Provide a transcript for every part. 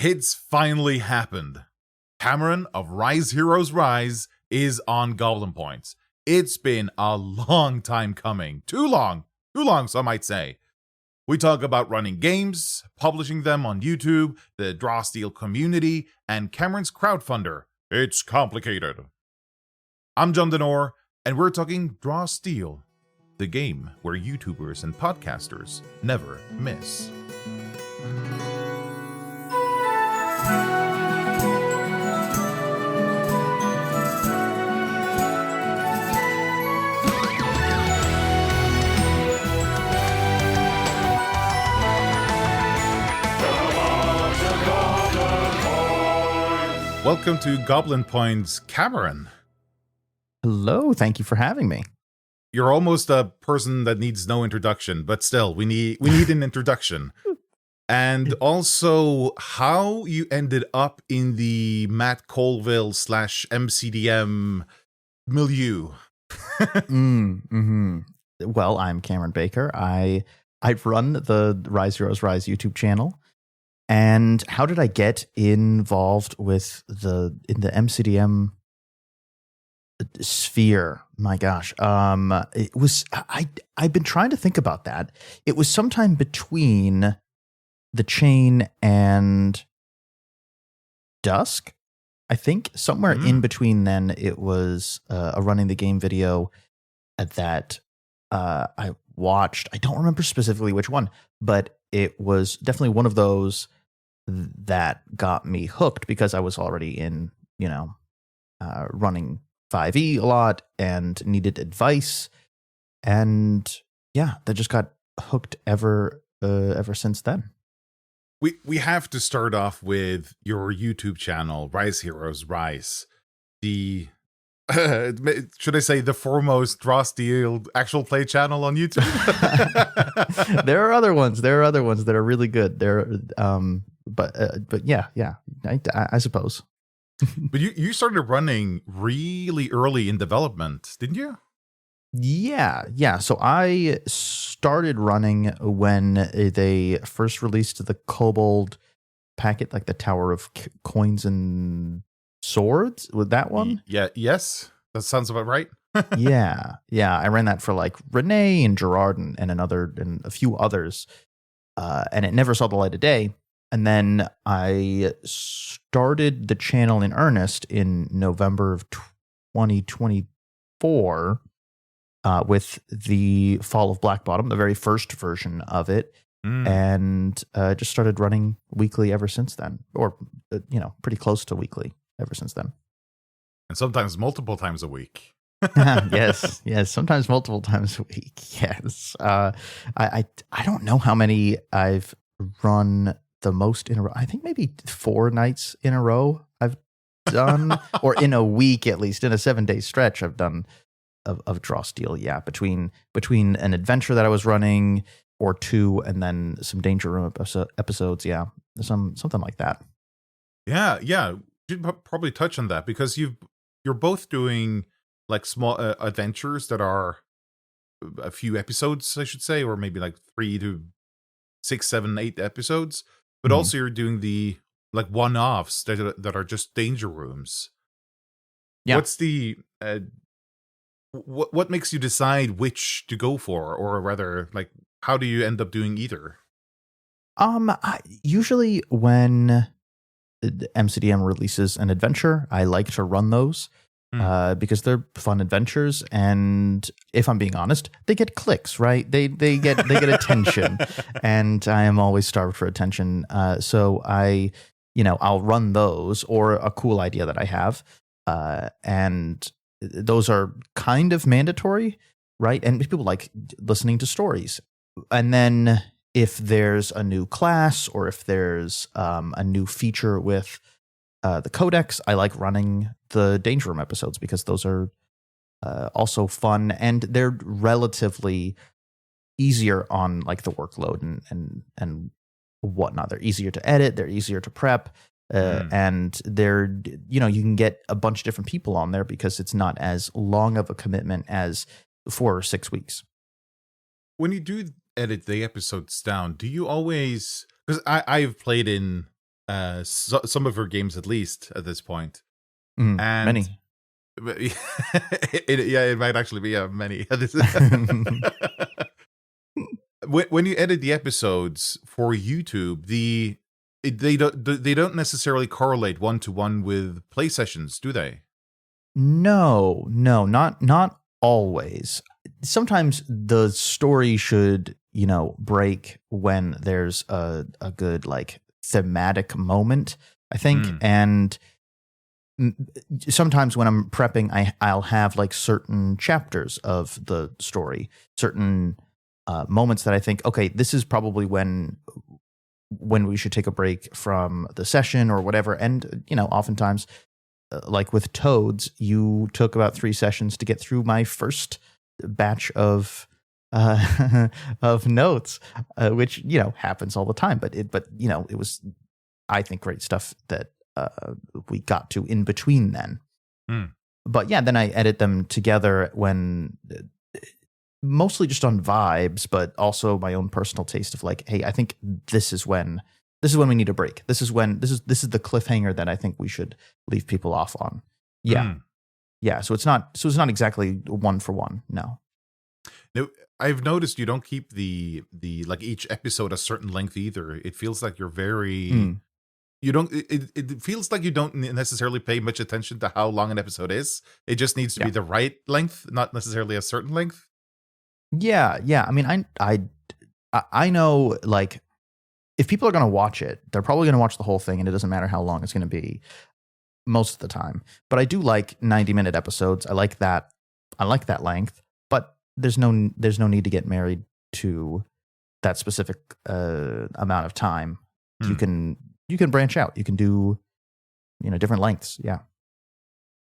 It's finally happened. Cameron of Rise Heroes Rise is on Goblin Points. It's been a long time coming. Too long, some might say. We talk about running games, publishing them on YouTube, the Draw Steel community, and Cameron's Crowdfunder. It's complicated. I'm John Denor, and we're talking Draw Steel, the game where YouTubers and podcasters never miss. Welcome to Goblin Points, Cameron. Hello, thank you for having me. You're almost a person that needs no introduction, but still, we need an introduction. And also, how you ended up in the Matt Colville / MCDM milieu. Well, I'm Cameron Baker. I run the Rise Heroes Rise YouTube channel. And how did I get involved with in the MCDM sphere? My gosh. It was I've been trying to think about that. It was sometime between the chain and dusk, I think. Somewhere in between then, it was a running the game video that I watched. I don't remember specifically which one, but it was definitely one of those that got me hooked because I was already in, running 5e a lot and needed advice. And yeah, that just got hooked ever since then. We have to start off with your YouTube channel, Rise Heroes Rise. The should I say the foremost Draw Steel actual play channel on YouTube? There are other ones. There are other ones that are really good. But yeah, I suppose. But you started running really early in development, didn't you? Yeah. So I started running when they first released the Kobold packet, like the Tower of Coins and Swords. With that one? Yes, that sounds about right. yeah. I ran that for like Renee and Gerard and a few others, and it never saw the light of day. And then I started the channel in earnest in November of 2024 with the Fall of Black Bottom, the very first version of it, and just started running weekly ever since then, or pretty close to weekly ever since then. And sometimes multiple times a week. yes, sometimes multiple times a week. Yes, I don't know how many I've run the most in a row. I think maybe 4 nights in a row I've done, or in a week at least, in a 7-day stretch I've done of Draw Steel. Yeah, between an adventure that I was running or 2, and then some Danger Room episodes. Yeah, something like that. Yeah. You should probably touch on that because you're both doing like small adventures that are a few episodes, I should say, or maybe like 3 to 6, 7, 8 episodes. But also you're doing the like one-offs that are just Danger Rooms. Yeah. What's the what makes you decide which to go for, or rather, like, how do you end up doing either? Usually when MCDM releases an adventure, I like to run those because they're fun adventures, and if I'm being honest, they get clicks, right? They get attention, and I am always starved for attention. So I'll run those, or a cool idea that I have, and those are kind of mandatory, right? And people like listening to stories, and then if there's a new class or if there's a new feature with the Codex, I like running the Danger Room episodes because those are also fun, and they're relatively easier on like the workload and whatnot. They're easier to edit, they're easier to prep, and they're you can get a bunch of different people on there because it's not as long of a commitment as 4 or 6 weeks. When you do edit the episodes down, do you always, because I've played in some of her games at least at this point. Mm, And many. It might actually be many. When you edit the episodes for YouTube, they don't necessarily correlate 1-to-1 with play sessions, do they? No, not always. Sometimes the story should, break when there's a good like thematic moment, I think. And sometimes when I'm prepping, I'll have like certain chapters of the story, certain moments that I think, okay, this is probably when we should take a break from the session or whatever. And, oftentimes, like with Toads, you took about 3 sessions to get through my first batch of of notes, which happens all the time. But it was, I think, great stuff that we got to in between then. But yeah, then I edit them together when mostly just on vibes, but also my own personal taste of like, hey, I think this is when we need a break. This is the cliffhanger that I think we should leave people off on. Yeah. Yeah. So it's not exactly 1-for-1. No. No, I've noticed you don't keep the like each episode a certain length either. It feels like you're very you don't it feels like you don't necessarily pay much attention to how long an episode is. It just needs to be the right length, not necessarily a certain length. Yeah. I mean, I know, like, if people are going to watch it, they're probably going to watch the whole thing, and it doesn't matter how long it's going to be most of the time. But I do like 90-minute episodes. I like that length, but there's no need to get married to that specific amount of time. You can branch out. You can do different lengths. Yeah.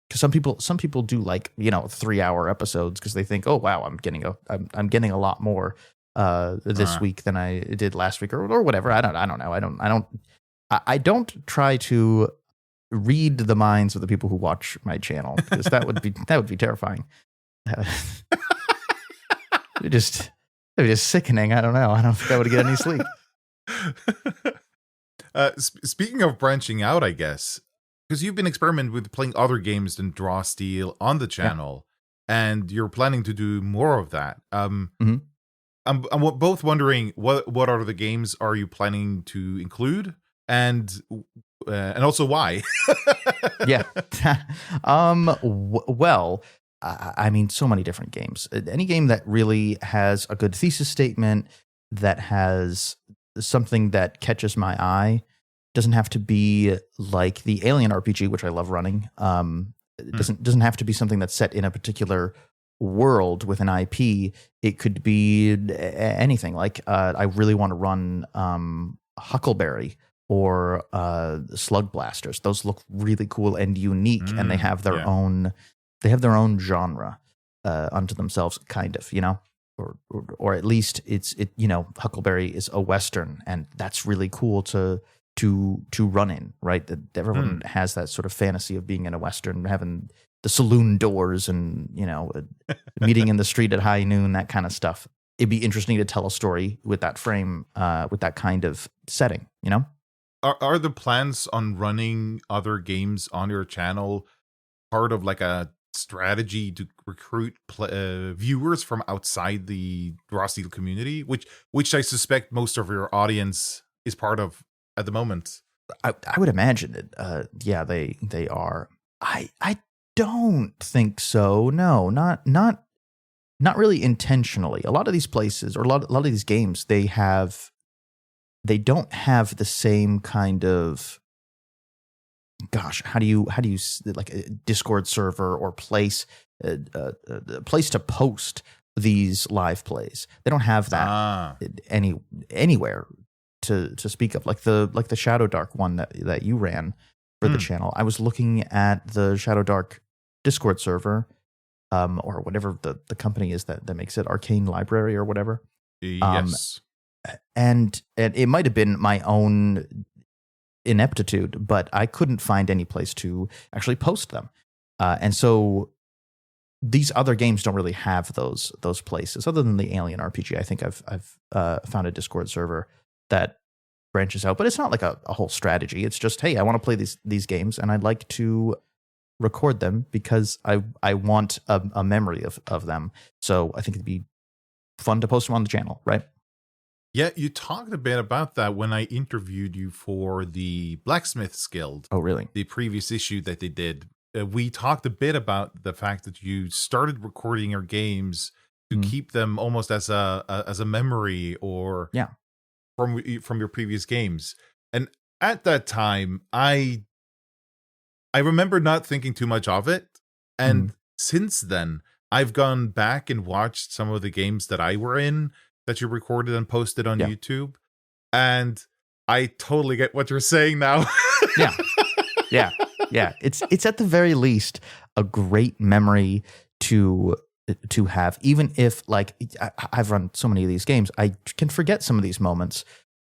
Because some people do like 3-hour episodes because they think, oh wow, I'm getting a lot more this week than I did last week or whatever. I don't know. I don't try to read the minds of the people who watch my channel, because that would be terrifying. It'd be just sickening. I don't know. I don't think I would get any sleep. Speaking of branching out, I guess, because you've been experimenting with playing other games than Draw Steel on the channel, and you're planning to do more of that. I'm both wondering what other games are you planning to include, and also why. Yeah. Well, I mean, so many different games. Any game that really has a good thesis statement, that has something that catches my eye. Doesn't have to be like the Alien RPG, which I love running. It doesn't have to be something that's set in a particular world with an IP. It could be anything. Like I really want to run Huckleberry or Slug Blasters. Those look really cool and unique, and they have their own genre unto themselves, kind of, or at least Huckleberry is a Western, and that's really cool to run in, right? That everyone has that sort of fantasy of being in a Western, having the saloon doors and, meeting in the street at high noon, that kind of stuff. It'd be interesting to tell a story with that frame, with that kind of setting, Are the plans on running other games on your channel part of like a strategy to recruit viewers from outside the Raw Steel community, which I suspect most of your audience is part of at the moment? I would imagine it. Yeah, they are. I don't think so. No, not really intentionally. A lot of these places, or a lot of these games, they don't have the same kind of, gosh, how do you like a Discord server or place to post these live plays? They don't have that anywhere to speak of, like the Shadow Dark one that you ran for the channel. I was looking at the Shadow Dark Discord server, or whatever the company is that makes it, Arcane Library or whatever. Yes. And it might have been my own ineptitude, but I couldn't find any place to actually post them. And so these other games don't really have those places, other than the Alien RPG. I think I've found a Discord server that branches out, but it's not like a whole strategy. It's just, hey, I want to play these games and I'd like to record them because I want a memory of them. So I think it'd be fun to post them on the channel, right? Yeah, you talked a bit about that when I interviewed you for the Blacksmiths Guild. Oh, really? The previous issue that they did. We talked a bit about the fact that you started recording your games to keep them almost as a memory or from your previous games. And at that time, I remember not thinking too much of it. And since then, I've gone back and watched some of the games that I were in that you recorded and posted on YouTube. And I totally get what you're saying now. Yeah. It's at the very least a great memory to have, even if like I've run so many of these games, I can forget some of these moments.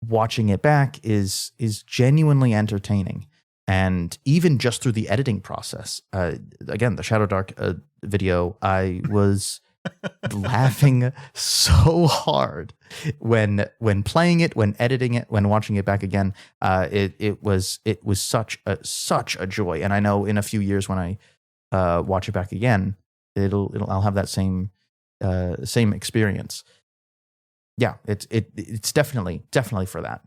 Watching it back is genuinely entertaining. And even just through the editing process, again, the Shadow Dark video, I was laughing so hard when playing it, when editing it, when watching it back again. It was such a joy. And I know in a few years when I watch it back again, I'll have that same experience. Yeah, it's definitely for that.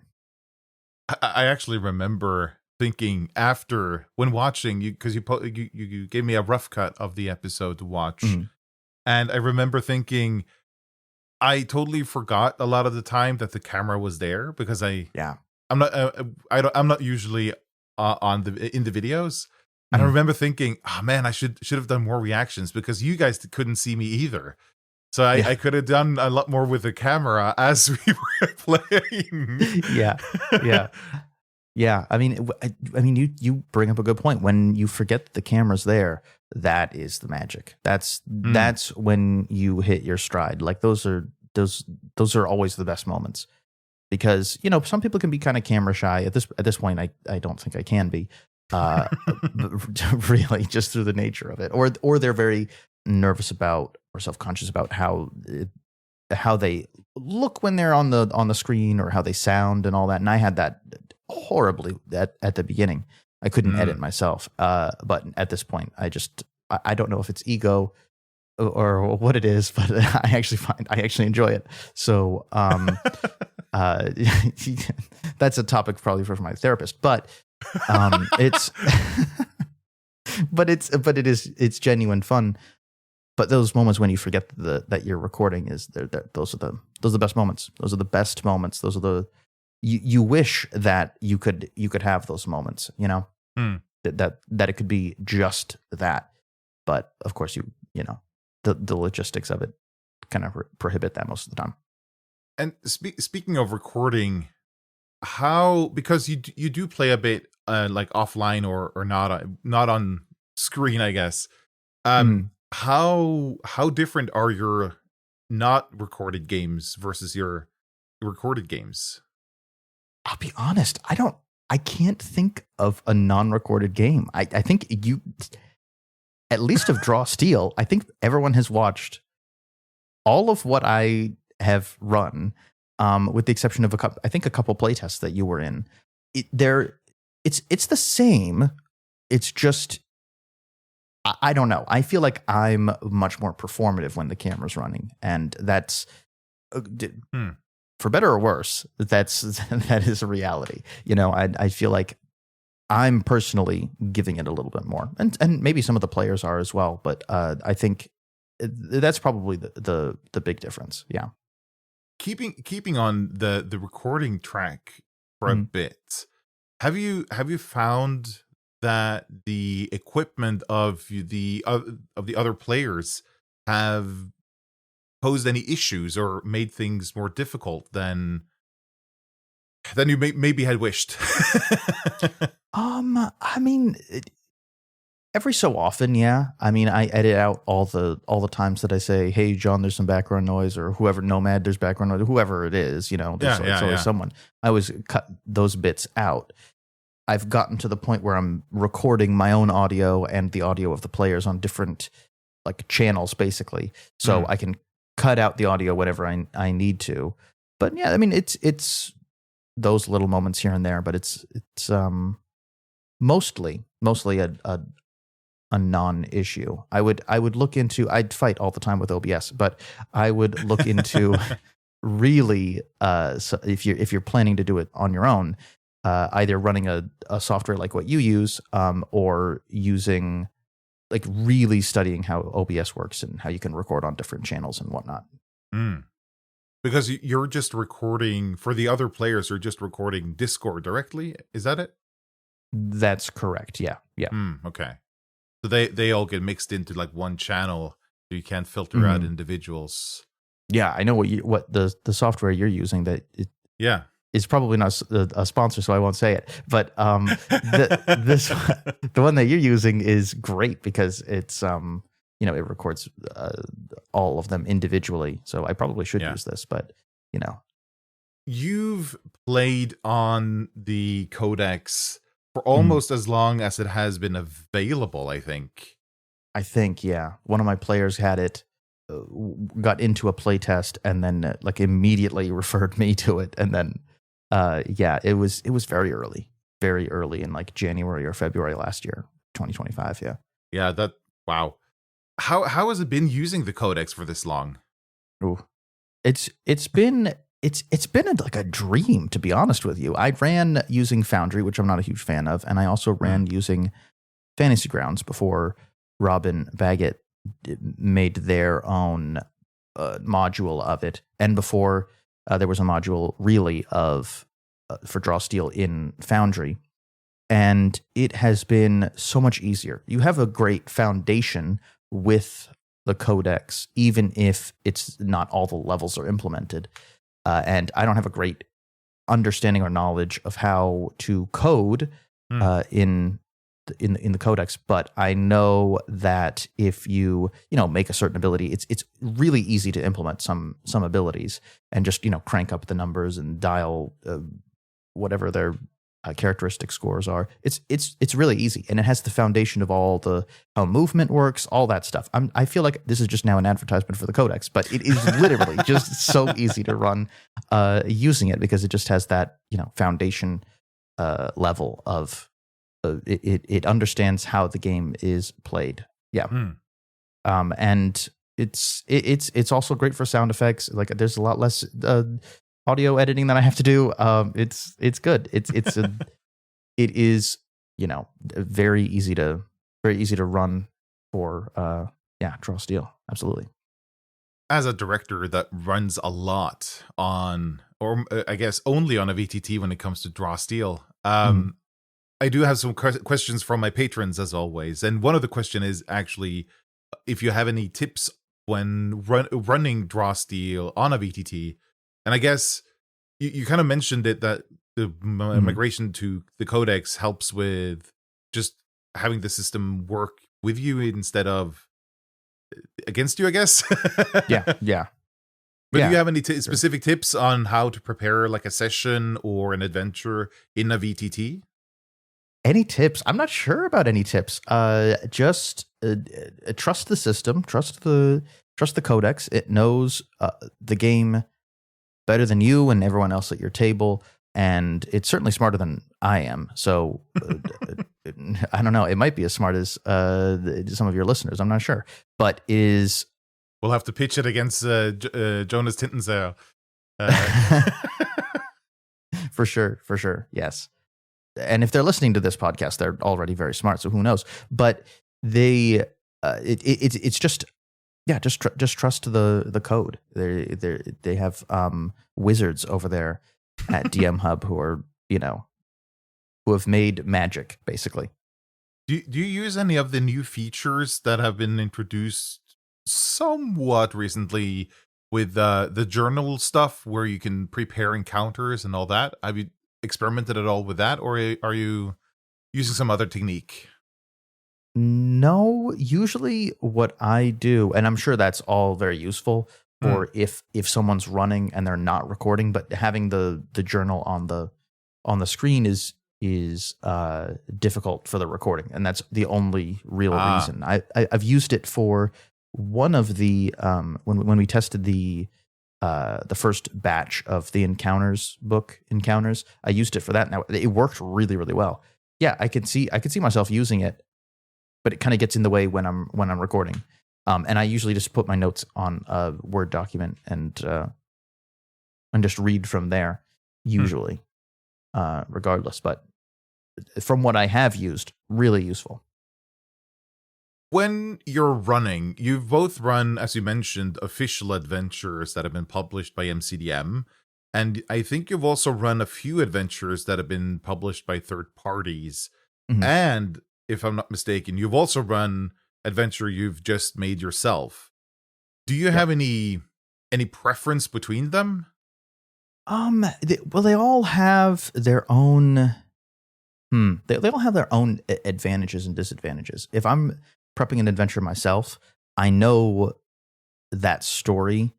I actually remember thinking after when watching you, because you gave me a rough cut of the episode to watch, and I remember thinking I totally forgot a lot of the time that the camera was there because I'm not usually in the videos, and I remember thinking, oh man, I should have done more reactions because you guys couldn't see me either. So I could have done a lot more with the camera as we were playing. Yeah. I mean, you bring up a good point. When you forget that the camera's there, that is the magic. That's when you hit your stride. Like those are always the best moments, because some people can be kind of camera shy. At this point, I don't think I can be, really, just through the nature of it, or they're very nervous about or self-conscious about how they look when they're on the screen or how they sound and all that. And I had that horribly at the beginning. I couldn't edit myself. But at this point, I don't know if it's ego or what it is, but I actually enjoy it. So that's a topic probably for my therapist, but it's it's genuine fun. But those moments when you forget that you're recording those are the best moments. Those are the best moments. Those are the you wish that you could have those moments. That it could be just that. But of course, the logistics of it kind of prohibit that most of the time. And speaking of recording, because you do play a bit like offline or not on screen, I guess. How different are your not recorded games versus your recorded games? I'll be honest, I can't think of a non-recorded game. I think at least of Draw Steel, I think everyone has watched all of what I have run, with the exception of a couple playtests that you were in. It's the same. It's just, I don't know. I feel like I'm much more performative when the camera's running, and that's for better or worse. That is a reality. I feel like I'm personally giving it a little bit more, and maybe some of the players are as well. But I think that's probably the big difference. Yeah. Keeping on the recording track for a bit, have you found that the equipment of the other players have posed any issues or made things more difficult than you maybe had wished? I mean, every so often, yeah. I mean, I edit out all the times that I say, "Hey, John, there's some background noise," or whoever, Nomad, there's background noise, whoever it is. There's always someone. I always cut those bits out. I've gotten to the point where I'm recording my own audio and the audio of the players on different channels, basically, so I can cut out the audio whenever I need to. But yeah, I mean, it's those little moments here and there, but it's mostly a non-issue. I would look into. I'd fight all the time with OBS, but I would look into really. So if you're planning to do it on your own, either running a software like what you use, or using, like, really studying how OBS works and how you can record on different channels and whatnot. Because you're just recording for the other players. You're just recording Discord directly. Is that it? That's correct. Yeah. Okay. So they all get mixed into like one channel, so you can't filter out individuals. Yeah, I know what the software you're using that is probably not a sponsor, so I won't say it. But the one that you're using is great because it's it records all of them individually. So I probably should use this, but you've played on the Codex for almost as long as it has been available, I think. Yeah. One of my players had it, got into a playtest, and then like immediately referred me to it. And then, it was very early in like January or February last year, 2025. Yeah. Yeah. Wow. How has it been using the Codex for this long? Ooh. It's been like a dream, to be honest with you. I ran using Foundry, which I'm not a huge fan of, and I also ran using Fantasy Grounds before Robin Baggett made their own module of it, and before there was a module really for Draw Steel in Foundry, and it has been so much easier. You have a great foundation with the Codex, even if it's not all the levels are implemented. And I don't have a great understanding or knowledge of how to code in the Codex, but I know that if you make a certain ability, it's really easy to implement some abilities and just crank up the numbers and dial whatever their characteristic scores are. It's really easy, and it has the foundation of all how movement works, all that stuff. I feel like this is just now an advertisement for the Codex, but it is literally just so easy to run using it because it just has that foundation level of it understands how the game is played. Yeah. And it's also great for sound effects. Like, there's a lot less audio editing that I have to do. It's good. It is very easy to run for Draw Steel. Absolutely. As a director that runs a lot on, or I guess only on a VTT when it comes to Draw Steel, I do have some questions from my patrons as always, and one of the question is actually if you have any tips when running Draw Steel on a VTT. And I guess you kind of mentioned it, that the migration to the Codex helps with just having the system work with you instead of against you, I guess. Yeah. But do you have any specific tips on how to prepare like a session or an adventure in a VTT? Any tips? I'm not sure about any tips. Just trust the system, trust the Codex. It knows the game better than you and everyone else at your table, and it's certainly smarter than I am. So I don't know. It might be as smart as some of your listeners. I'm not sure, but we'll have to pitch it against Jonas Tintensail. For sure. Yes. And if they're listening to this podcast, they're already very smart. So who knows? But it's just trust the code. They have wizards over there at DM Hub who are who have made magic basically. Do you use any of the new features that have been introduced somewhat recently with the journal stuff, where you can prepare encounters and all that? Have you experimented at all with that, or are you using some other technique? No, usually what I do, and I'm sure that's all very useful for if someone's running and they're not recording, but having the journal on the screen is difficult for the recording, and that's the only real reason. I've used it for one of the when we tested the the first batch of the Encounters book, Encounters. I used it for that. Now it worked really, really well. Yeah, I could see myself using it, but it kind of gets in the way when I'm recording. And I usually just put my notes on a Word document and just read from there, usually, regardless. But from what I have used, really useful. When you're running, you've both run, as you mentioned, official adventures that have been published by MCDM. And I think you've also run a few adventures that have been published by third parties. Mhm. And if I'm not mistaken, you've also run adventure you've just made yourself. Do you have any preference between them? They all have their own. They all have their own advantages and disadvantages. If I'm prepping an adventure myself, I know that story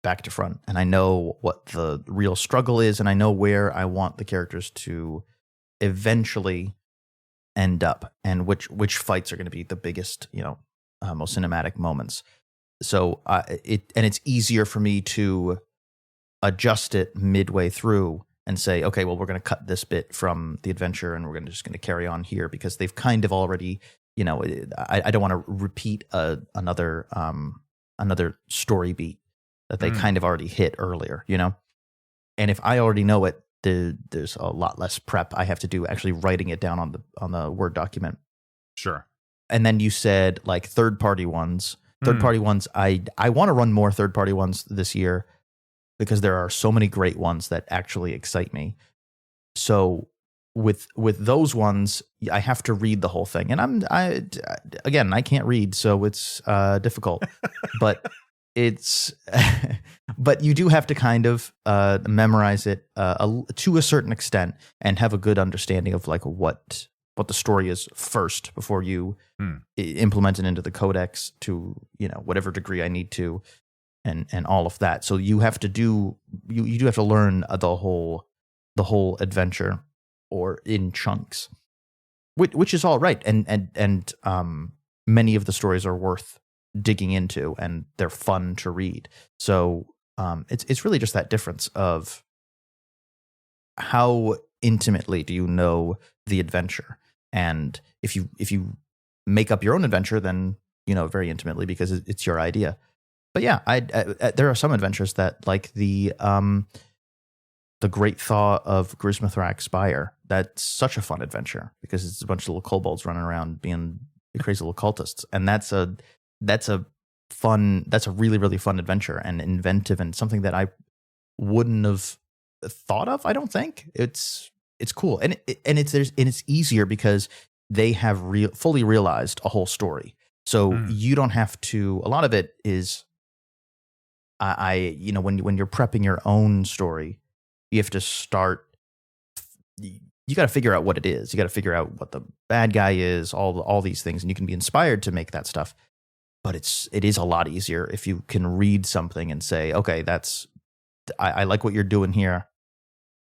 back to front, and I know what the real struggle is, and I know where I want the characters to eventually end up, and which fights are going to be the biggest, most cinematic moments. So it's easier for me to adjust it midway through and say, okay, well, we're going to cut this bit from the adventure and we're just going to carry on here, because they've kind of already, I don't want to repeat another story beat that they kind of already hit earlier, And if I already know it, there's a lot less prep I have to do actually writing it down on the Word document. Sure. And then you said like third-party ones. Third-party ones, I want to run more third-party ones this year, because there are so many great ones that actually excite me. So with those ones, I have to read the whole thing, and I can't read, so it's difficult. But it's but you do have to kind of memorize it to a certain extent and have a good understanding of like what the story is first before you implement it into the codex to whatever degree I need to. And all of that. So you have to do you do have to learn the whole adventure, or in chunks, which is all right. And many of the stories are worth digging into, and they're fun to read. So it's really just that difference of how intimately do you know the adventure, and if you make up your own adventure, then very intimately, because it's your idea. But yeah, there are some adventures that, like the Great Thaw of Grismithrak Spire. That's such a fun adventure, because it's a bunch of little kobolds running around being crazy little cultists, and that's a really, really fun adventure, and inventive, and something that I wouldn't have thought of. I don't think it's cool, and it's easier because they have fully realized a whole story, so you don't have to. A lot of it is. When you're prepping your own story, you have to start. You got to figure out what it is. You got to figure out what the bad guy is. All these things, and you can be inspired to make that stuff. But it is a lot easier if you can read something and say, okay, I like what you're doing here.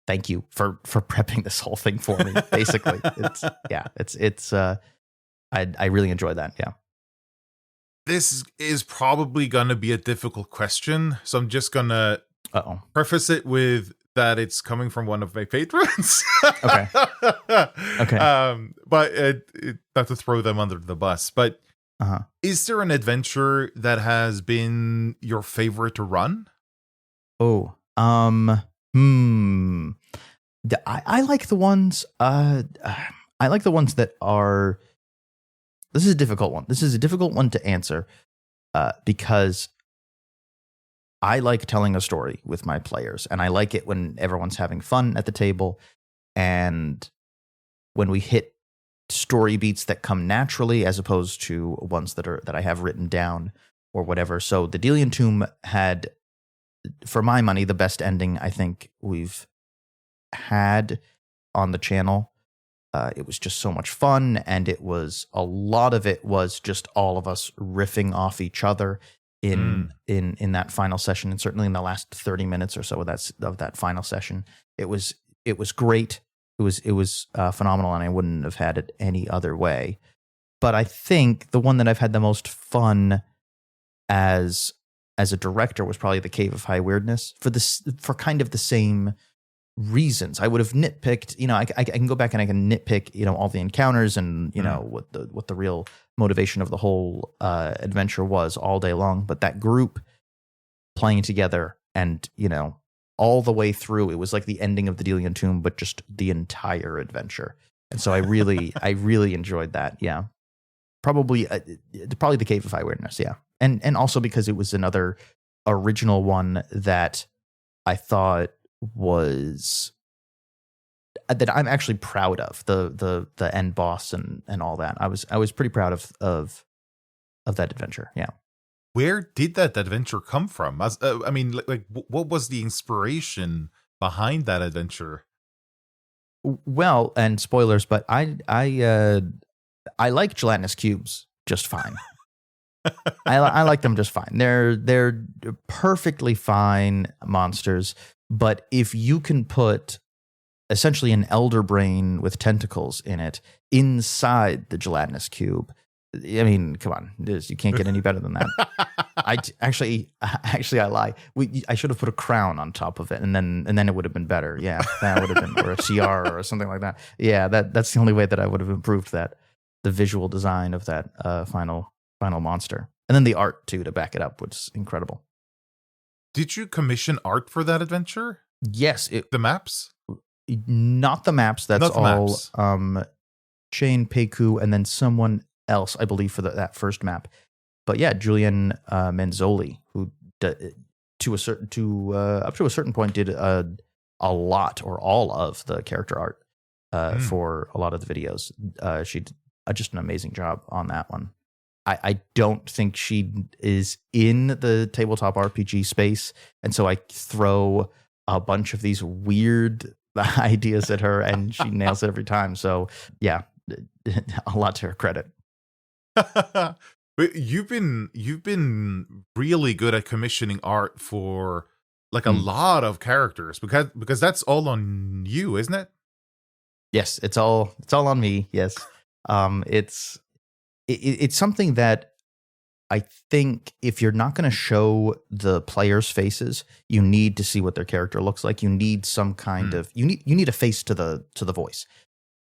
Thank you for prepping this whole thing for me. Basically, I really enjoy that. Yeah. This is probably going to be a difficult question, so I'm just going to preface it with that it's coming from one of my patrons. Okay. But not to throw them under the bus, but is there an adventure that has been your favorite to run? Oh, I like the ones. I like the ones that are. This is a difficult one. This is a difficult one to answer because I like telling a story with my players, and I like it when everyone's having fun at the table, and when we hit story beats that come naturally, as opposed to ones that I have written down or whatever. So the Delian Tomb had, for my money, the best ending I think we've had on the channel. It was just so much fun, and a lot of it was just all of us riffing off each other in that final session, and certainly in the last 30 minutes or so of that final session. It was great. It was phenomenal, and I wouldn't have had it any other way. But I think the one that I've had the most fun as as a director was probably the Cave of High Weirdness for kind of the same reasons. I would have nitpicked, I can go back and I can nitpick, all the encounters and, what the real motivation of the whole adventure was all day long. But that group playing together and, all the way through, it was like the ending of the Delian Tomb, but just the entire adventure. And so I really enjoyed that. Yeah. Probably the Cave of High Weirdness. Yeah. And also because it was another original one that I thought was that I'm actually proud of, the end boss and all that. I was pretty proud of that adventure. Yeah. Where did that adventure come from? What was the inspiration behind that adventure? Well, and spoilers, but I like gelatinous cubes just fine. I like them just fine. They're perfectly fine monsters. But if you can put essentially an elder brain with tentacles in it inside the gelatinous cube, I mean, come on, you can't get any better than that. I lie. I should have put a crown on top of it, and then it would have been better. Yeah, that would have been, or a CR or something like that. Yeah, that's the only way that I would have improved the visual design of that final monster, and then the art too to back it up was incredible. Did you commission art for that adventure? Yes, the maps. Not the maps. That's not the all. Maps. Shane Peku, and then someone else, I believe, for that first map. But yeah, Julian Manzoli, who up to a certain point did a lot or all of the character art for a lot of the videos. She did just an amazing job on that one. I don't think she is in the tabletop RPG space, and so I throw a bunch of these weird ideas at her, and she nails it every time. So yeah, a lot to her credit. But you've been really good at commissioning art for like a lot of characters because that's all on you, isn't it? Yes, it's all on me. Yes, it's something that I think if you're not going to show the players' faces, you need to see what their character looks like. You need some kind of you need a face to the voice.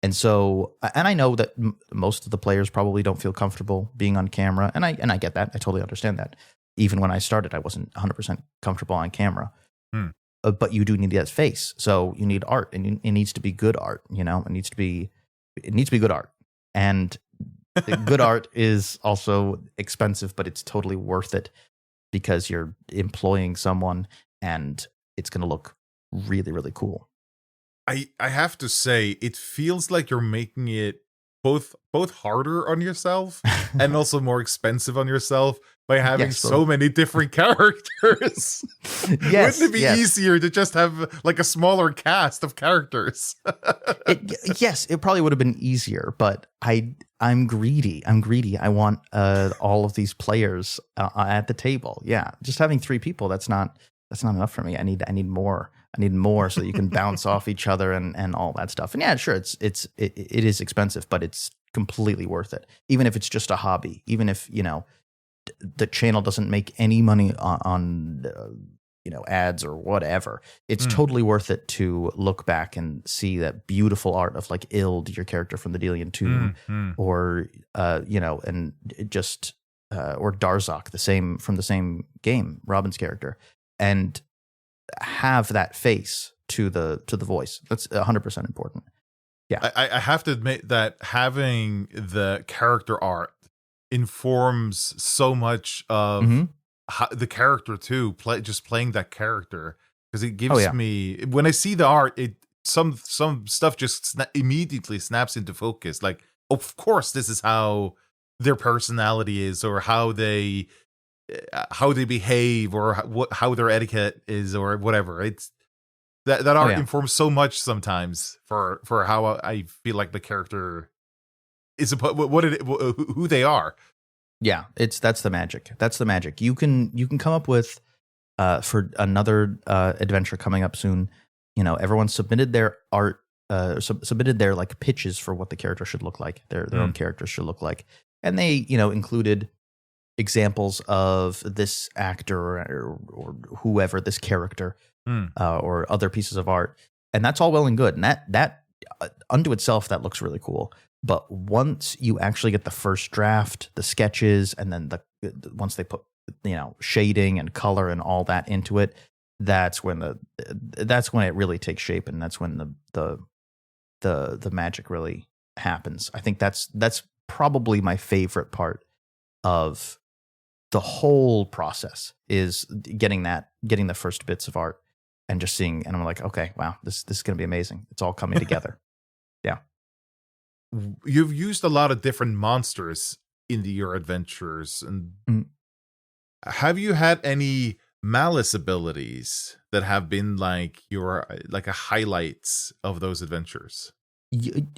And so, and I know that most of the players probably don't feel comfortable being on camera, and I get that. I totally understand that. Even when I started, I wasn't 100% comfortable on camera. But you do need that face, so you need art, and it needs to be good art. It needs to be good art, and good art is also expensive, but it's totally worth it because you're employing someone, and it's going to look really, really cool. I have to say, it feels like you're making it both harder on yourself and also more expensive on yourself by having so many different characters. Yes, wouldn't it be easier to just have like a smaller cast of characters? Yes, it probably would have been easier, but I'm greedy. I want all of these players at the table. Yeah, just having 3 people, that's not enough for me. I need more. I need more so that you can bounce off each other and all that stuff. And yeah, sure, it is expensive, but it's completely worth it. Even if it's just a hobby, even if the channel doesn't make any money on ads or whatever, it's totally worth it to look back and see that beautiful art of like Ild, your character from the Delian Tomb, or and just or Darzak, from the same game, Robin's character, and have that face to the voice. That's 100% important. Yeah, I have to admit that having the character art informs so much of the character too. Just playing that character, because it gives me, when I see the art, some stuff just immediately snaps into focus. Like, of course, this is how their personality is, or how they behave, or how their etiquette is, or whatever. It's that art informs so much sometimes for how I feel like the character is, who they are. Yeah, that's the magic. That's the magic. You can come up with for another adventure coming up soon. Everyone submitted their art, submitted their like pitches for what the character should look like, their own characters should look like, and they included examples of this actor or whoever, this character, or other pieces of art, and that's all well and good. And that unto itself, that looks really cool. But once you actually get the first draft, the sketches, and then once they put shading and color and all that into it, that's when it really takes shape, and that's when the magic really happens. I think that's probably my favorite part of the whole process, is getting the first bits of art and just seeing, and I'm like, okay, wow, this is going to be amazing. It's all coming together. Yeah. You've used a lot of different monsters in your adventures, and have you had any Malice abilities that have been like a highlights of those adventures?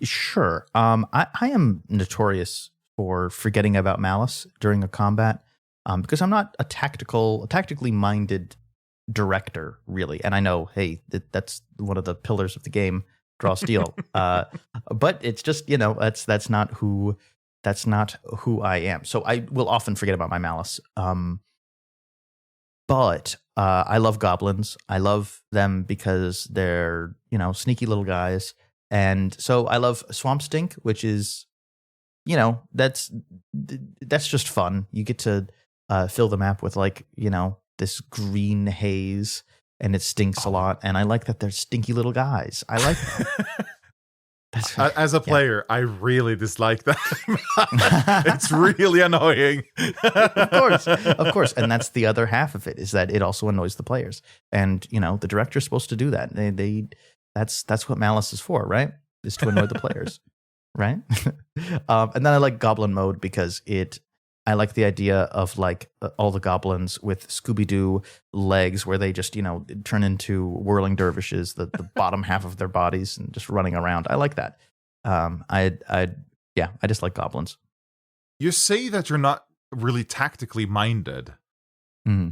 Sure. I am notorious for forgetting about Malice during a combat, because I'm not a tactically minded director, really. And I know, hey, that's one of the pillars of the game, draw steel. But it's just, that's not who I am. So I will often forget about my Malice. But I love goblins. I love them because they're, sneaky little guys. And so I love Swamp Stink, which is, that's just fun. You get to fill the map with this green haze, and it stinks a lot. And I like that they're stinky little guys. I like that. As a player, I really dislike that. It's really annoying. Of course. And that's the other half of it, is that it also annoys the players. And, the director's supposed to do that. That's what Malice is for, right? Is to annoy the players, right? And then I like Goblin mode because I like the idea of all the goblins with Scooby-Doo legs, where they just, turn into whirling dervishes, the bottom half of their bodies, and just running around. I like that. I just like goblins. You say that you're not really tactically minded. Mm-hmm.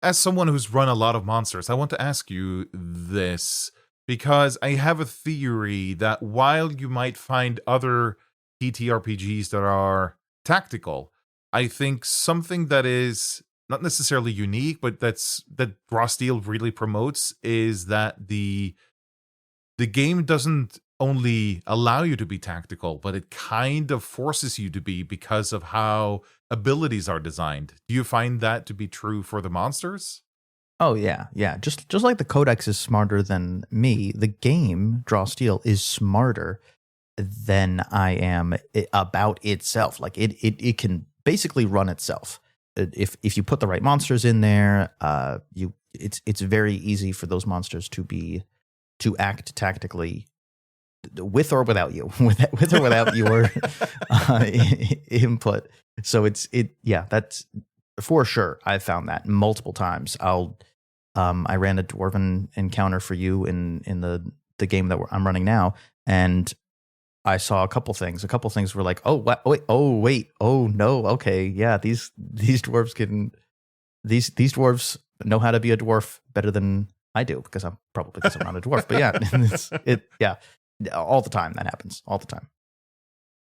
As someone who's run a lot of monsters, I want to ask you this, because I have a theory that while you might find other TTRPGs that are tactical, I think something that is not necessarily unique, but that Raw Steel really promotes, is that the game doesn't only allow you to be tactical, but it kind of forces you to be, because of how abilities are designed. Do you find that to be true for the monsters? Oh yeah. Just like the Codex is smarter than me, the game Draw Steel is smarter than I am about itself. Like it can basically run itself. If you put the right monsters in there, it's very easy for those monsters to act tactically, with or without you, with or without your input. So that's for sure. I've found that multiple times. I ran a dwarven encounter for you in the game that I'm running now, and I saw a couple things. A couple things were like, oh no, okay, yeah, these dwarves dwarves know how to be a dwarf better than I do, because I'm not a dwarf. But yeah, all the time that happens, all the time.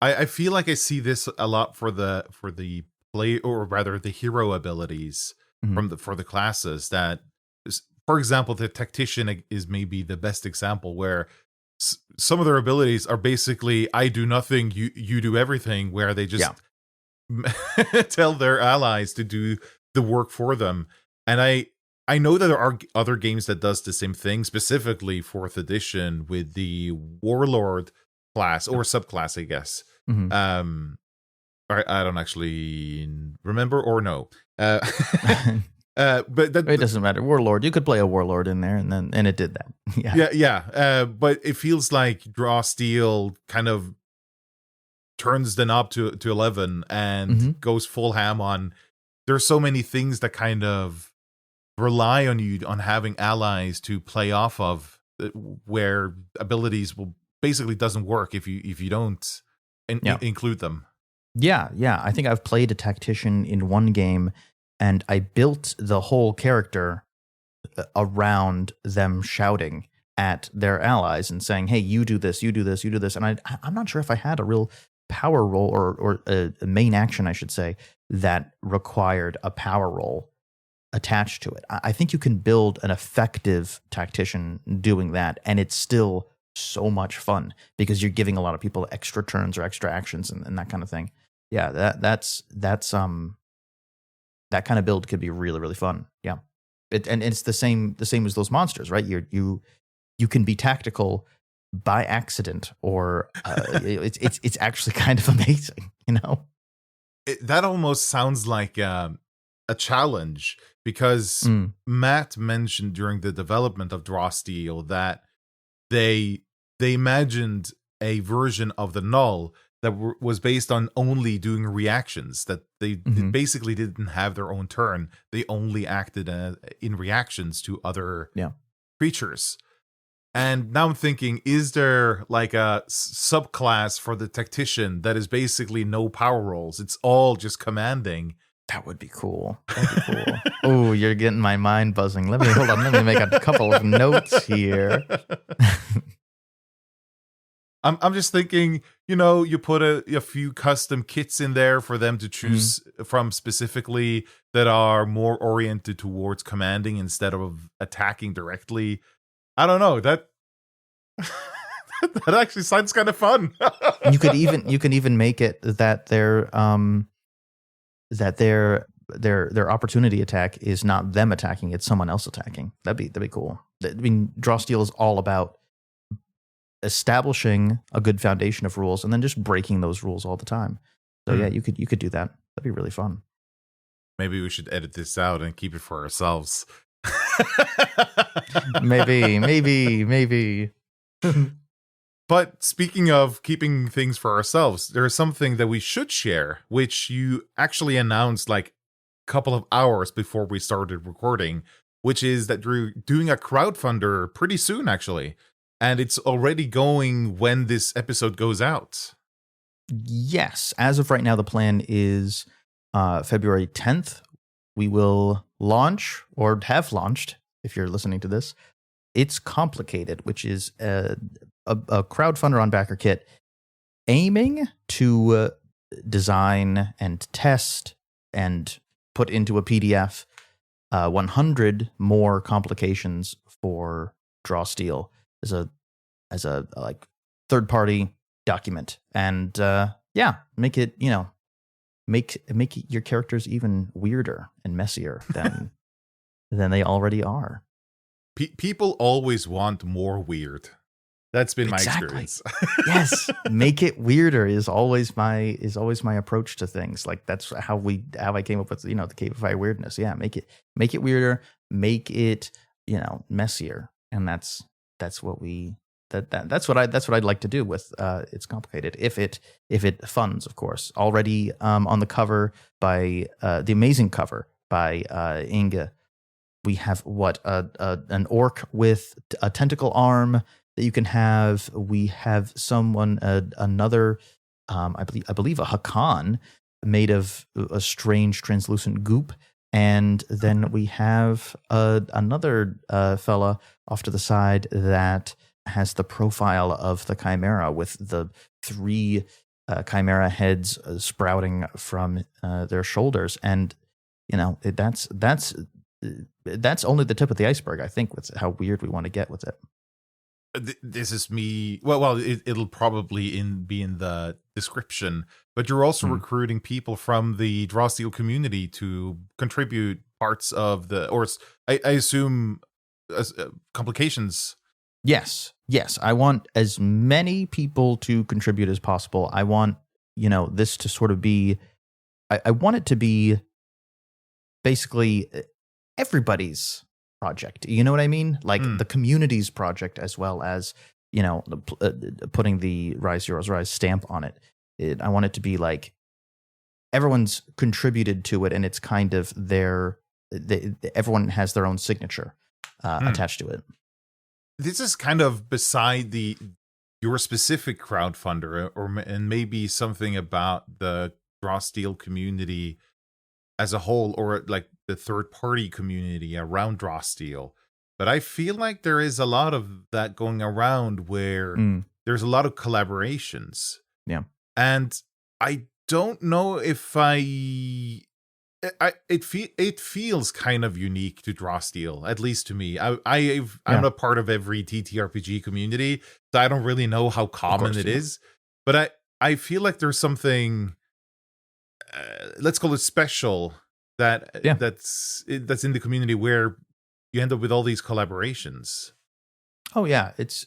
I feel like I see this a lot for the play, or rather the hero abilities for the classes. That, for example, the tactician is maybe the best example, where some of their abilities are basically, I do nothing, you do everything, where they just tell their allies to do the work for them. And I know that there are other games that does the same thing, specifically 4th edition with the Warlord class, or subclass, I guess. Mm-hmm. I don't actually remember or know. But it doesn't matter. Warlord, you could play a Warlord in there, and it did that. Yeah. But it feels like Draw Steel kind of turns the knob to 11 and goes full ham on. There's so many things that kind of rely on you on having allies to play off of, where abilities will basically doesn't work if you don't include them. Yeah. I think I've played a tactician in one game, and I built the whole character around them shouting at their allies and saying, hey, you do this, you do this, you do this. And I'm not sure if I had a real power roll or a main action, I should say, that required a power roll attached to it. I think you can build an effective tactician doing that, and it's still so much fun because you're giving a lot of people extra turns or extra actions and that kind of thing. Yeah, that's that kind of build could be really, really fun. Yeah, and it's the same as those monsters, right? You can be tactical by accident, or it's actually kind of amazing, you know. That almost sounds like a challenge, because Matt mentioned during the development of Draw Steel that they imagined a version of the null that was based on only doing reactions, that they basically didn't have their own turn. They only acted in reactions to other creatures. And now I'm thinking, is there like a subclass for the tactician that is basically no power rolls? It's all just commanding. That would be cool. That'd be cool. Oh, you're getting my mind buzzing. Let me make a couple of notes here. I'm just thinking, you put a few custom kits in there for them to choose from specifically that are more oriented towards commanding instead of attacking directly. I don't know, that that actually sounds kind of fun. you can even make it that their opportunity attack is not them attacking, it's someone else attacking. That'd be cool. I mean, Draw Steel is all about establishing a good foundation of rules and then just breaking those rules all the time. So yeah, you could do that. That'd be really fun. Maybe we should edit this out and keep it for ourselves. maybe. But speaking of keeping things for ourselves, there's something that we should share, which you actually announced like a couple of hours before we started recording, which is that you're doing a crowdfunder pretty soon, actually. And it's already going when this episode goes out. Yes. As of right now, the plan is February 10th. We will launch, or have launched, if you're listening to this, It's Complicated, which is a crowdfunder on BackerKit aiming to design and test and put into a PDF 100 more complications for Draw Steel as a like third party document, and make it make your characters even weirder and messier than they already are. People always want more weird. That's been my experience. Yes, make it weirder is always my approach to things. Like that's how I came up with the Caveify weirdness. Yeah, make it weirder, make it messier, and that's what I'd like to do with It's Complicated. If it funds, of course. Already on the cover by the amazing cover by Inge, we have an orc with a tentacle arm that you can have. We have another I believe a Hakan made of a strange translucent goop, and then we have another fella off to the side that has the profile of the Chimera with the 3 Chimera heads sprouting from their shoulders, and that's only the tip of the iceberg, I think, with how weird we want to get with it. This is me. Well, it'll probably be in the description, but you're also recruiting people from the Draw Steel community to contribute parts of I assume complications. Yes. I want as many people to contribute as possible. I want, this to sort of be, I want it to be basically everybody's project. You know what I mean? Like the community's project, as well as, putting the Rise Heroes Rise stamp on it. I want it to be like everyone's contributed to it, and it's kind of everyone has their own signature attached to it. This is kind of beside your specific crowdfunder, and maybe something about the Draw Steel community as a whole, or like the third party community around Draw Steel. But I feel like there is a lot of that going around where there's a lot of collaborations. Yeah. And I don't know if it feels kind of unique to Draw Steel, at least to me. I'm a part of every TTRPG community, so I don't really know how common it is. But I feel like there's something, let's call it special, that's in the community where you end up with all these collaborations. Oh yeah, it's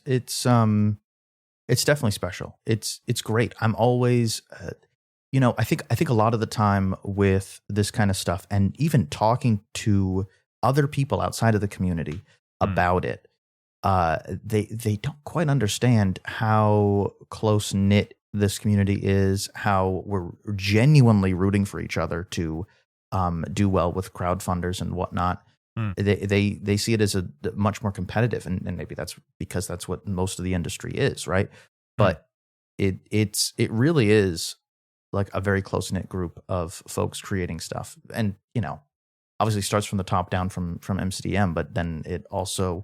definitely special. It's great. I'm always, I think a lot of the time with this kind of stuff, and even talking to other people outside of the community about it, they don't quite understand how close knit this community is, how we're genuinely rooting for each other to do well with crowdfunders and whatnot. They see it as a much more competitive, and maybe that's because that's what most of the industry is, right? But it really is like a very close knit group of folks creating stuff, and obviously starts from the top down from MCDM, but then it also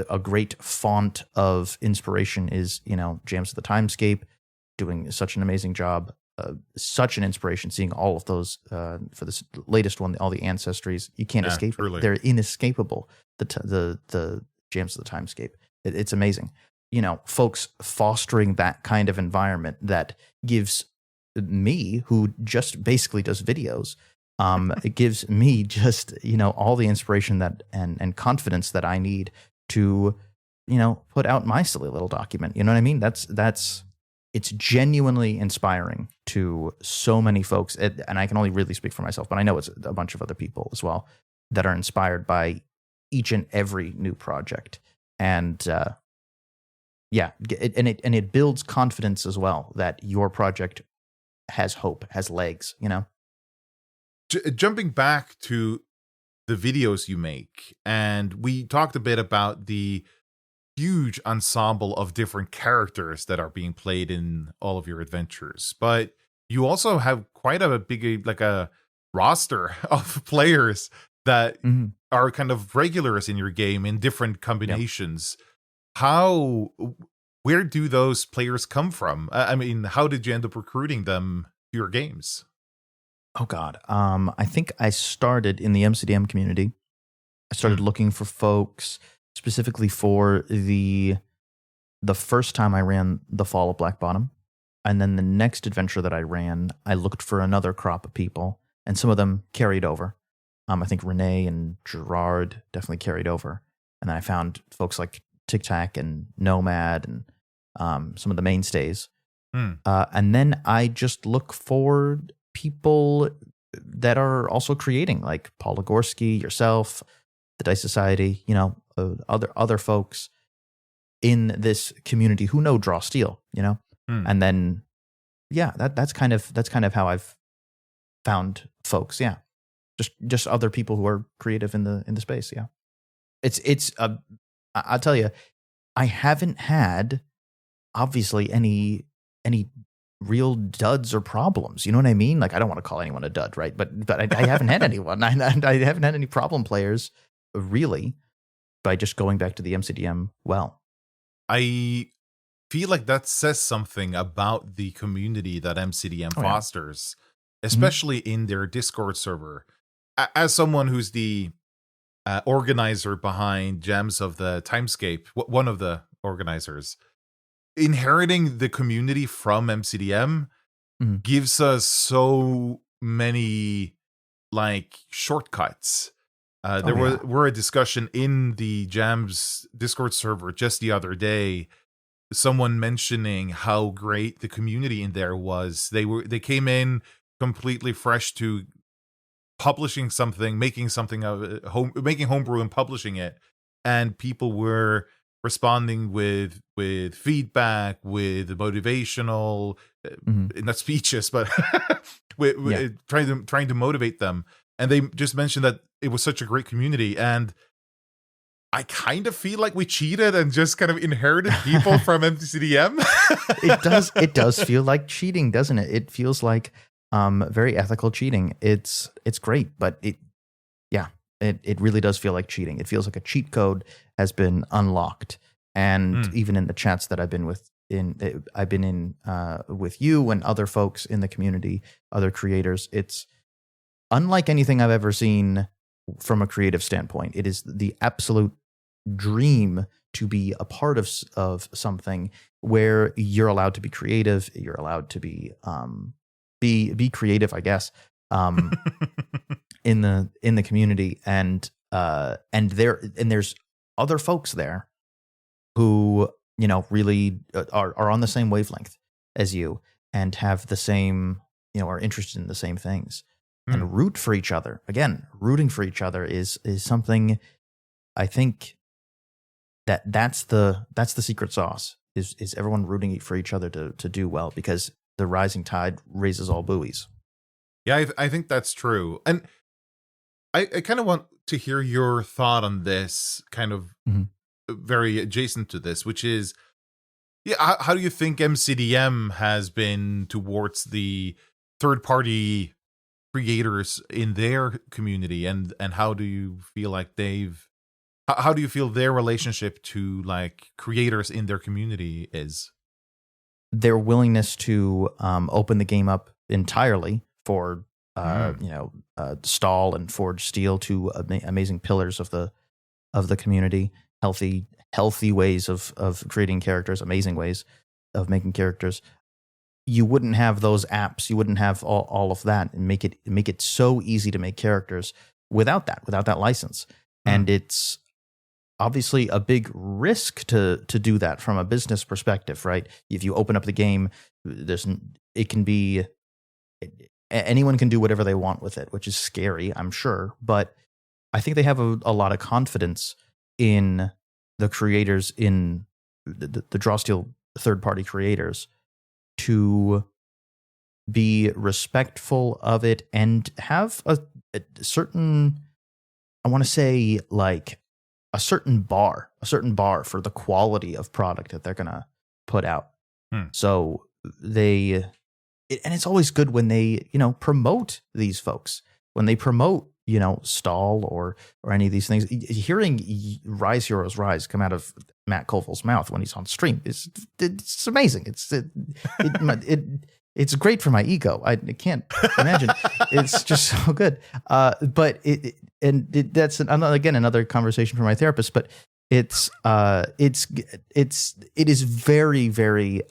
a great font of inspiration is Jams of the Timescape doing such an amazing job. Such an inspiration seeing all of those for this latest one, all the ancestries. You can't escape it. They're inescapable. The Jams of the Timescape. It's amazing. Folks fostering that kind of environment that gives me, who just basically does videos, it gives me just all the inspiration that and confidence that I need to put out my silly little document. You know what I mean? It's genuinely inspiring to so many folks, and I can only really speak for myself, but I know it's a bunch of other people as well that are inspired by each and every new project. And it builds confidence as well that your project has hope, has legs. Jumping back to the videos you make, and we talked a bit about the huge ensemble of different characters that are being played in all of your adventures, but you also have quite a big a roster of players that are kind of regulars in your game in different combinations. Where do those players come from? I mean, how did you end up recruiting them to your games? Oh God, I think I started in the MCDM community. I started looking for folks specifically for the first time I ran the Fall of Black Bottom, and then the next adventure that I ran, I looked for another crop of people, and some of them carried over. I think Renee and Gerard definitely carried over, and then I found folks like Tic Tac and Nomad and some of the mainstays, and then I just look for people that are also creating, like Paul Ligorsky, yourself, the Dice Society, other folks in this community who know Draw Steel, and then that's kind of how I've found folks. Just other people who are creative in the space. I'll tell you, I haven't had obviously any real duds or problems. You know what I mean? Like, I don't want to call anyone a dud, right? But I haven't had anyone. I haven't had any problem players really, by just going back to the MCDM well. I feel like that says something about the community that MCDM fosters, especially in their Discord server. As someone who's the organizer behind Gems of the Timescape, one of the organizers, inheriting the community from MCDM gives us so many shortcuts. There were a discussion in the Jams Discord server just the other day, someone mentioning how great the community in there was. They came in completely fresh to publishing something, making something making homebrew and publishing it, and people were responding with feedback, with motivational, not speeches, but trying to motivate them. And they just mentioned that it was such a great community, and I kind of feel like we cheated and just kind of inherited people from MCDM. It does feel like cheating, doesn't it? It feels like very ethical cheating. It's great, but it really does feel like cheating. It feels like a cheat code has been unlocked. And even in the chats that I've been with I've been in with you and other folks in the community, other creators. It's unlike anything I've ever seen from a creative standpoint. It is the absolute dream to be a part of something where you're allowed to be creative. You're allowed to be creative, I guess, in the community, and there's other folks there who really are on the same wavelength as you and have the same are interested in the same things and root for each other. Again, rooting for each other is something I think that's the secret sauce is everyone rooting for each other to do well, because the rising tide raises all buoys. Yeah, I think that's true. And I kind of want to hear your thought on this, kind of very adjacent to this, which is, how do you think MCDM has been towards the third-party creators in their community, and how do you feel like how do you feel their relationship to like creators in their community is? Their willingness to open the game up entirely for Stall and Forged Steel, two amazing pillars of the community. Healthy ways of creating characters, amazing ways of making characters. You wouldn't have those apps, you wouldn't have all of that, and make it so easy to make characters without that license. And it's obviously a big risk to do that from a business perspective, right? If you open up the game, anyone can do whatever they want with it, which is scary, I'm sure. But I think they have a lot of confidence in the creators, in the Drawsteel third-party creators, to be respectful of it and have a certain, I want to say, like a certain bar for the quality of product that they're going to put out. So and it's always good when they, promote these folks, when they promote, Stall or any of these things. Hearing Rise Heroes Rise come out of Matt Colville's mouth when he's on stream it's amazing. It's great for my ego. I can't imagine. It's just so good. But that's another conversation for my therapist. But it is very, very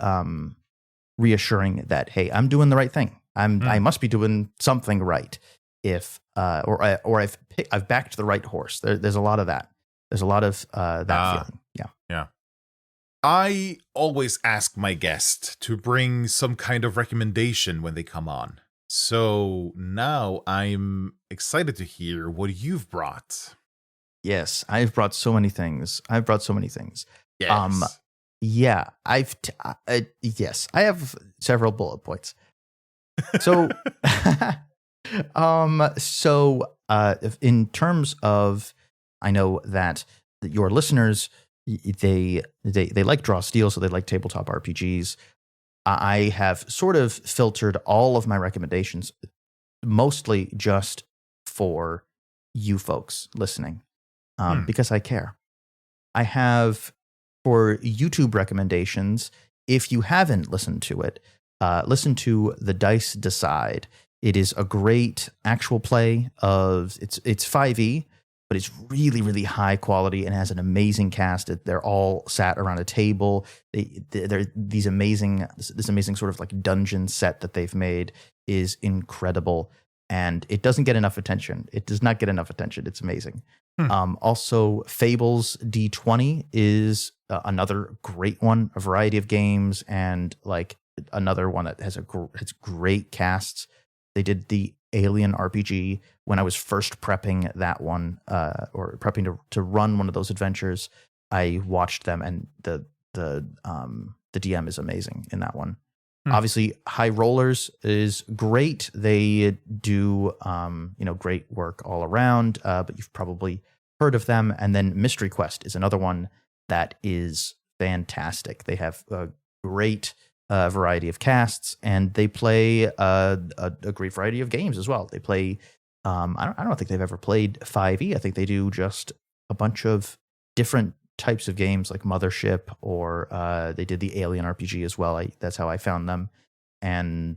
reassuring that, hey, I'm doing the right thing. I must be doing something right. If I've backed the right horse. There's a lot of that. There's a lot of that feeling. Yeah. I always ask my guest to bring some kind of recommendation when they come on. So now I'm excited to hear what you've brought. Yes, I've brought so many things. Yes. Yeah, yes, I have several bullet points. So, in terms of, I know that your listeners, they like Draw Steel, so they like tabletop RPGs. I have sort of filtered all of my recommendations mostly just for you folks listening, because I care. I have, for YouTube recommendations, if you haven't listened to it, listen to The Dice Decide. It is a great actual play of, it's 5e, but it's really, really high quality and has an amazing cast. They're all sat around a table. They're this amazing sort of like dungeon set that they've made is incredible. And it doesn't get enough attention. It does not get enough attention. It's amazing. Also, Fables D20 is another great one, a variety of games, and like another one that has great casts. They did the Alien RPG when I was first prepping that one, or prepping to run one of those adventures. I watched them, and the DM is amazing in that one. Obviously, High Rollers is great. They do great work all around, but you've probably heard of them. And then Mystery Quest is another one that is fantastic. They have a great variety of casts, and they play a great variety of games as well. They play, I don't think they've ever played 5e. I think they do just a bunch of different types of games like Mothership, or they did the Alien RPG as well. That's how I found them. And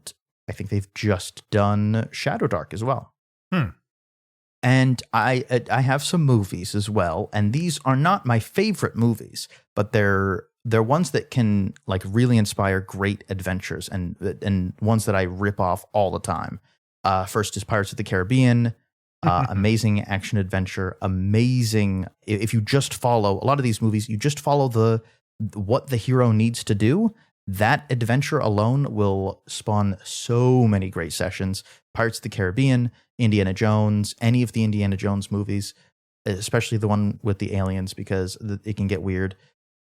I think they've just done Shadow Dark as well. And I have some movies as well, and these are not my favorite movies, but they're ones that can like really inspire great adventures, and ones that I rip off all the time. First is Pirates of the Caribbean, amazing action adventure, amazing. If you just follow a lot of these movies, you just follow what the hero needs to do. That adventure alone will spawn so many great sessions. Pirates of the Caribbean, Indiana Jones, any of the Indiana Jones movies, especially the one with the aliens, because it can get weird.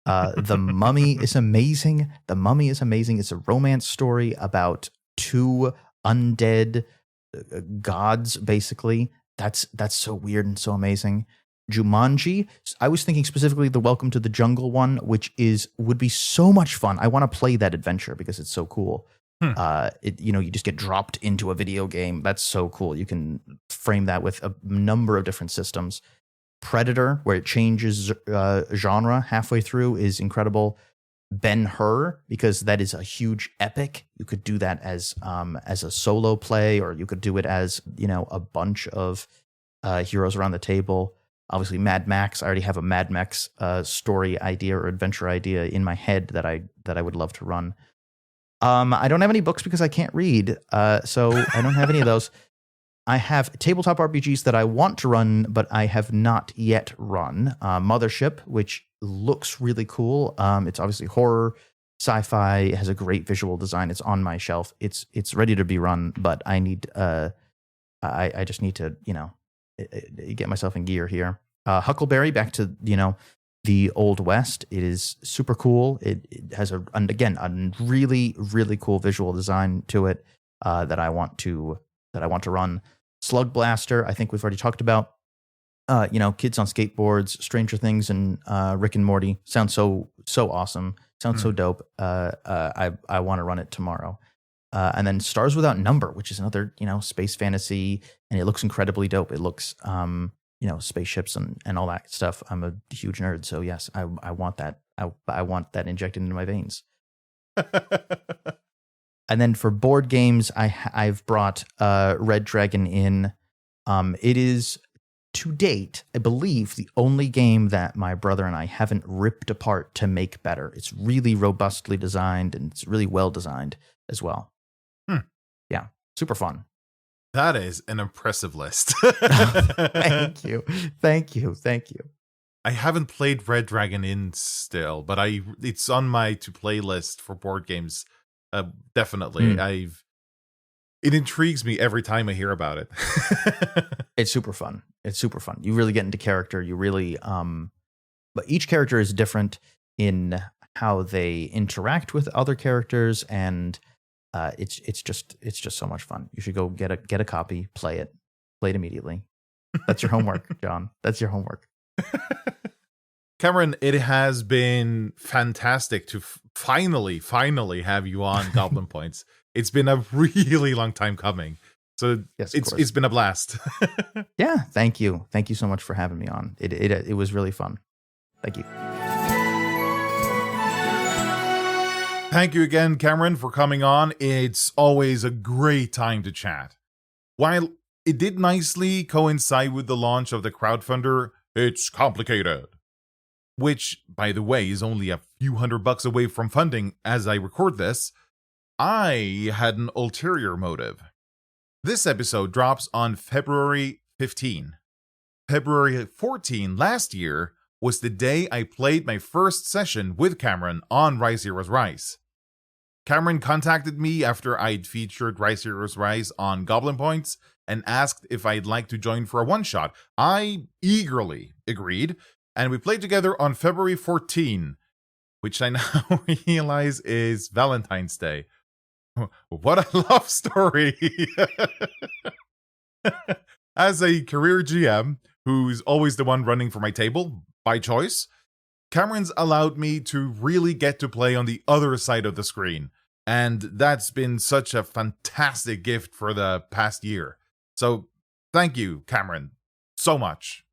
The Mummy is amazing. The Mummy is amazing. It's a romance story about two undead gods, basically. That's so weird and so amazing. Jumanji, I was thinking specifically the Welcome to the Jungle one, which would be so much fun. I want to play that adventure because it's so cool. You just get dropped into a video game. That's so cool. You can frame that with a number of different systems. Predator, where it changes genre halfway through, is incredible. Ben-Hur, because that is a huge epic. You could do that as a solo play, or you could do it as a bunch of heroes around the table. Obviously, Mad Max. I already have a Mad Max story idea or adventure idea in my head that I would love to run. I don't have any books because I can't read, so I don't have any of those. I have tabletop RPGs that I want to run, but I have not yet run. Mothership, which looks really cool. It's obviously horror, sci-fi. It has a great visual design. It's on my shelf. It's ready to be run, but I need I just need to get myself in gear here. Huckleberry, back to the Old West. It is super cool. It has a really, really cool visual design to it that I want to run. Slug Blaster, I think we've already talked about. Kids on skateboards, Stranger Things, and Rick and Morty sounds so awesome. Sounds so dope. I want to run it tomorrow. And then Stars Without Number, which is another space fantasy, and it looks incredibly dope. It looks spaceships and all that stuff. I'm a huge nerd, so yes, I want that. I want that injected into my veins. And then for board games, I've brought Red Dragon in. It is, to date, I believe, the only game that my brother and I haven't ripped apart to make better. It's really robustly designed, and it's really well designed as well. Yeah, super fun. That is an impressive list. Thank you. I haven't played Red Dragon in still, but it's on my to-play list for board games. Definitely. It intrigues me every time I hear about it. It's super fun. You really get into character. You really, but each character is different in how they interact with other characters, and it's just so much fun. You should go get a copy, play it immediately. That's your homework, John. That's your homework. Cameron, it has been fantastic to finally have you on Goblin Points. It's been a really long time coming. So yes, it's been a blast. Yeah, thank you. Thank you so much for having me on. It was really fun. Thank you. Thank you again, Cameron, for coming on. It's always a great time to chat. While it did nicely coincide with the launch of the Crowdfunder, It's Complicated, which, by the way, is only a few $100 away from funding as I record this, I had an ulterior motive. This episode drops on February 15. February 14 last year was the day I played my first session with Cameron on Rise Heroes Rise. Cameron contacted me after I'd featured Rise Heroes Rise on Goblin Points and asked if I'd like to join for a one-shot. I eagerly agreed, and we played together on February 14, which I now realize is Valentine's Day. What a love story! As a career GM, who's always the one running for my table, by choice, Cameron's allowed me to really get to play on the other side of the screen, and that's been such a fantastic gift for the past year. So, thank you, Cameron, so much.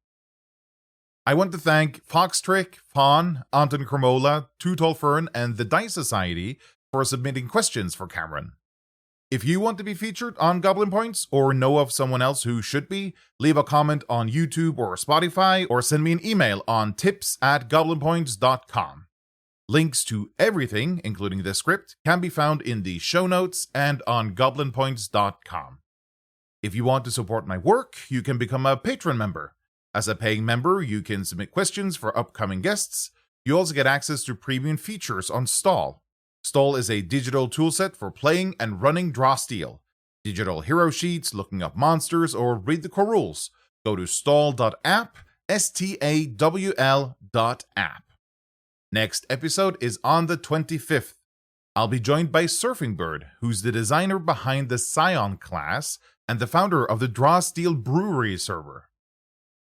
I want to thank Foxtrick, Fawn, Anton Cremola, Tutolfern, and the Dice Society for submitting questions for Cameron. If you want to be featured on Goblin Points or know of someone else who should be, leave a comment on YouTube or Spotify or send me an email on tips@goblinpoints.com. Links to everything, including the script, can be found in the show notes and on goblinpoints.com. If you want to support my work, you can become a patron member. As a paying member, you can submit questions for upcoming guests. You also get access to premium features on Stall. Stall is a digital toolset for playing and running Draw Steel. Digital hero sheets, looking up monsters, or read the core rules. Go to stall.app, stawl.app. Next episode is on the 25th. I'll be joined by Surfing Bird, who's the designer behind the Scion class and the founder of the Draw Steel Brewery server.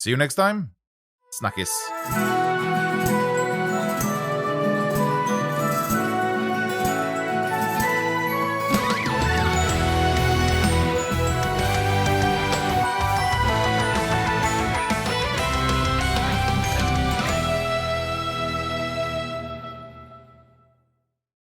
See you next time. Snackis.